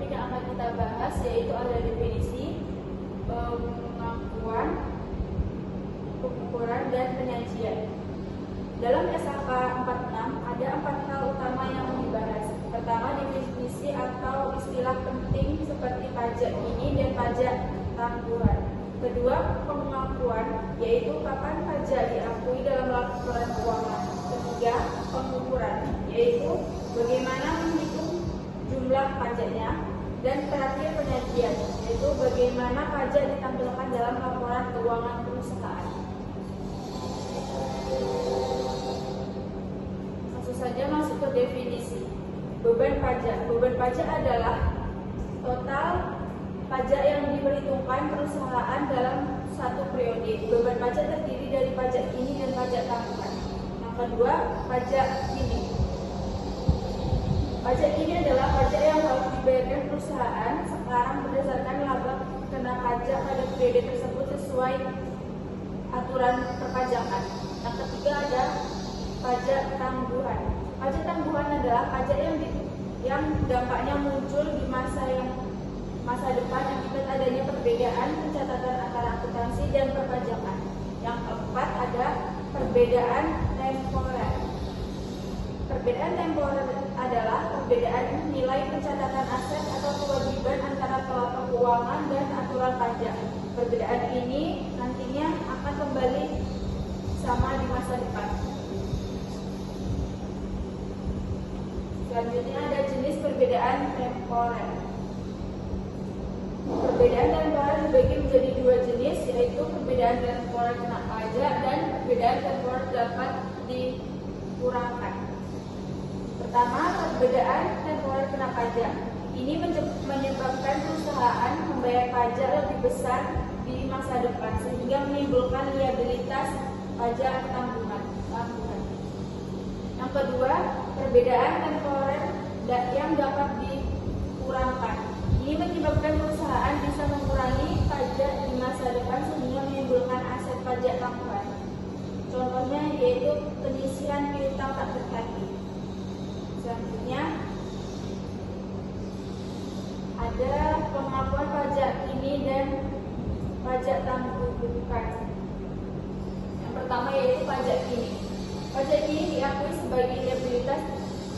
topik yang akan kita bahas, yaitu ada definisi, pengakuan, pengukuran, dan penyajian. Dalam SHK 46 ada 4 hal utama yang dibahas. Pertama, definisi atau istilah penting seperti pajak ini dan pajak tangguhan. Kedua, pengakuan, yaitu kapan pajak diakui dalam laporan keuangan. Ketiga, pengukuran, yaitu bagaimana menghitung jumlah pajaknya. Dan terakhir, penyajian, yaitu bagaimana pajak ditampilkan dalam laporan keuangan perusahaan. Langsung saja masuk ke definisi. Beban pajak. Beban pajak adalah total pajak yang diperhitungkan perusahaan dalam satu periode. Beban pajak terdiri dari pajak kini dan pajak tanggungan. Yang kedua, pajak kini. Pajak kini adalah pajak yang harus dibayarkan perusahaan sekarang berdasarkan laba kena pajak pada periode tersebut sesuai aturan perpajakan. Yang ketiga ada pajak tangguhan. Pajak tangguhan adalah pajak yang dampaknya muncul di masa depan akibat adanya perbedaan pencatatan antara akuntansi dan perpajakan. Yang keempat ada perbedaan temporer. Perbedaan temporer adalah perbedaan nilai pencatatan aset atau kewajiban antara pelaku keuangan dan aturan pajak. Perbedaan ini nantinya akan kembali sama di masa depan. Selanjutnya ada jenis perbedaan temporer. Perbedaan temporer dibagi menjadi 2 jenis, yaitu perbedaan temporer kena pajak dan perbedaan temporer dapat dikurangkan. Pertama, perbedaan temporer kena pajak. Ini menyebabkan perusahaan membayar pajak lebih besar di masa depan sehingga menimbulkan liabilitas pajak tanggungan. Yang kedua, perbedaan temporer yang dapat dikurangkan. Ini menyebabkan perusahaan bisa mengurangi pajak di masa depan sehingga menimbulkan aset pajak tanggungan. Contohnya yaitu penyisihan piutang tak tertagih. Selanjutnya ada pengakuan pajak kini dan pajak tanggungan. Yang pertama yaitu pajak kini. Pajak kini diakui sebagai liabilitas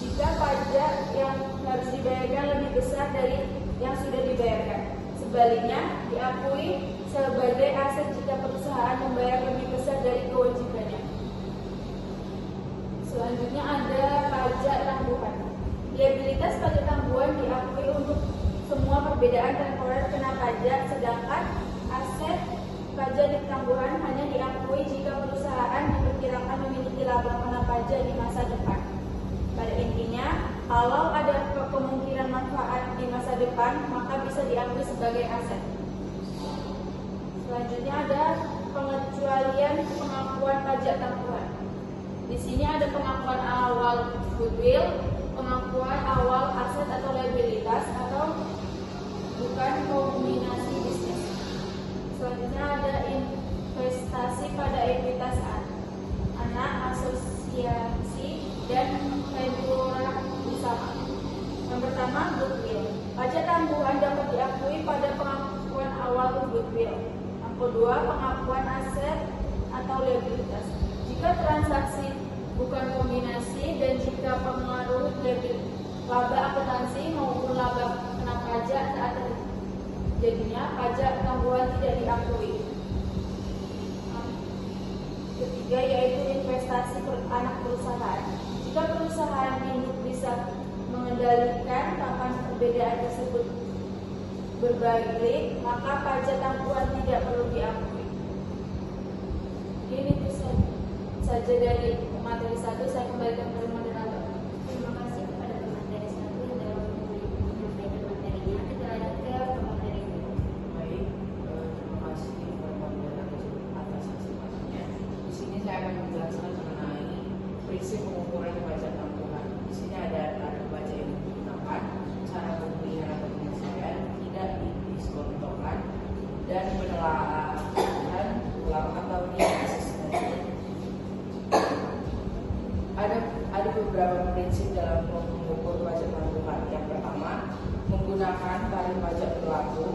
jika pajak yang harus dibayarkan lebih besar dari yang sudah dibayarkan. Sebaliknya, diakui sebagai aset jika perusahaan membayar lebih besar dari kewajibannya. Selanjutnya ada pajak tangguhan. Liabilitas pajak tangguhan diakui untuk semua perbedaan temporer kena pajak, sedangkan aset pajak di tangguhan hanya diakui jika perusahaan diperkirakan memiliki laba kena pajak di masa depan. Pada intinya, kalau ada kemungkinan manfaat di masa depan, maka bisa diakui sebagai aset. Selanjutnya ada pengecualian pengakuan pajak tangguhan. Di sini ada pengakuan awal goodwill, pengakuan awal aset atau liabilitas, atau bukan kombinasi bisnis. Selanjutnya ada investasi pada ekuitas anak, asosiasi, dan temporer bersama. Yang pertama, goodwill. Pajak tangguhan dapat diakui pada pengakuan awal goodwill. Yang kedua, pengakuan aset atau liabilitas. Jika transaksi bukan kombinasi dan jika pengaruh laba akuntansi maupun laba kena pajak saat terjadinya, pajak tangguhan tidak diakui. Ketiga yaitu investasi anak perusahaan. Jika perusahaan induk bisa mengendalikan kapan perbedaan tersebut berbalik, maka pajak tangguhan tidak perlu diakui. Ini saja dari materi 1. Saya kembalikan ke moderator. Terima kasih kepada pemateri 1 yang telah menyampaikan materinya. Kita lanjut ke pemateri 2. Baik, terima kasih kepada moderator atas hasil-hasilnya. Di sini saya akan menjelaskan mengenai prinsip pengukuran pajak tanggungan. Di sini ada pajak yang digunakan, cara pembelian atau penyelesaian, tidak didiskontokan, dan penelaahan ulang atau dianalisis. Ada beberapa prinsip dalam mengukur pajak tanggungan. Yang pertama, menggunakan melaksanakan tarif pajak berlaku,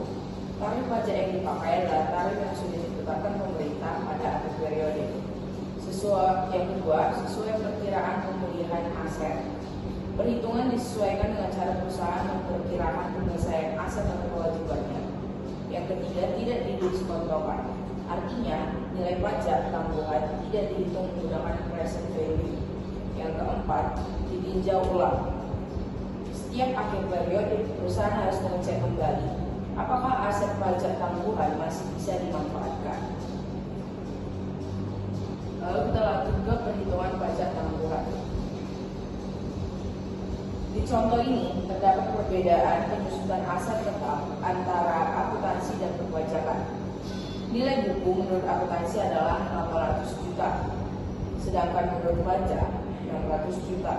tarif pajak yang dipakai adalah tarif yang sudah ditetapkan pemerintah pada akhir periode. Yang kedua, sesuai perkiraan pemulihan aset. Perhitungan disesuaikan dengan cara perusahaan memperkirakan penyelesaian aset atau kewajibannya. Yang ketiga, tidak didiskontokan. Artinya, nilai pajak tanggungan tidak dihitung menggunakan present value. Yang keempat, ditinjau ulang. Setiap akhir periode, perusahaan harus mengecek kembali apakah aset pajak tanggungan masih bisa dimanfaatkan. Lalu kita lanjut ke perhitungan pajak tanggungan. Di contoh ini terdapat perbedaan penyusutan aset tetap antara akuntansi dan perpajakan. Nilai buku menurut akuntansi adalah 800 juta, sedangkan menurut pajak 600 juta.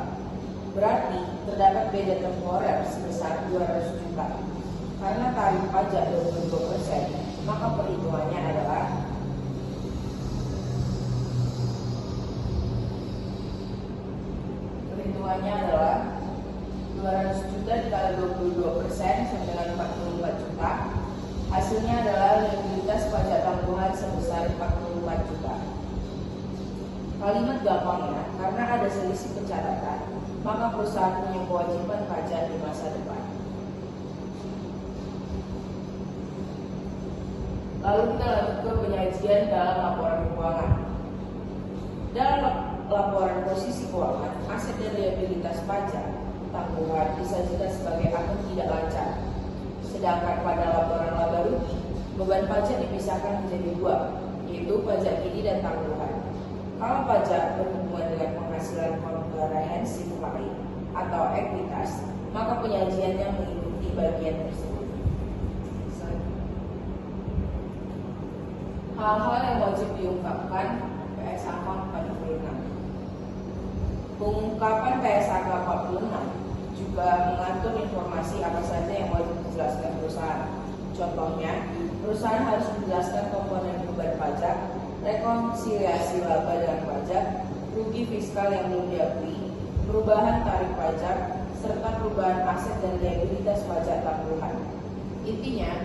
Berarti terdapat beda temporer sebesar 200 juta. Karena tarif pajak 22%, maka perhitungannya adalah perhitungannya adalah 200 juta dikali 22% sama dengan 44 juta. Hasilnya adalah liabilitas pajak tanggungan sebesar 44 juta. Kalimat gampangnya, karena ada selisih pencatatan, maka perusahaan punya kewajiban pajak di masa depan. Lalu kita lanjut ke penyajian dalam laporan keuangan. Dalam laporan posisi keuangan, aset dan liabilitas pajak tanggungan disajikan sebagai akun tidak lancar. Sedangkan pada laporan laba rugi, beban pajak dipisahkan menjadi dua, yaitu pajak gini dan tanggungan. Kalau pajak berhubungan dengan penghasilan komprehensif lain atau ekuitas, maka penyajiannya mengikuti bagian tersebut. Hal-hal yang wajib diungkapkan PSAK 46. Pengungkapan PSAK 46 juga mengatur informasi apa saja yang wajib dijelaskan perusahaan. Contohnya, perusahaan harus menjelaskan komponen beban pajak, rekonsiliasi laba dengan pajak, rugi fiskal yang belum diakui, perubahan tarif pajak, serta perubahan aset dan liabilitas pajak tanggungan. Intinya,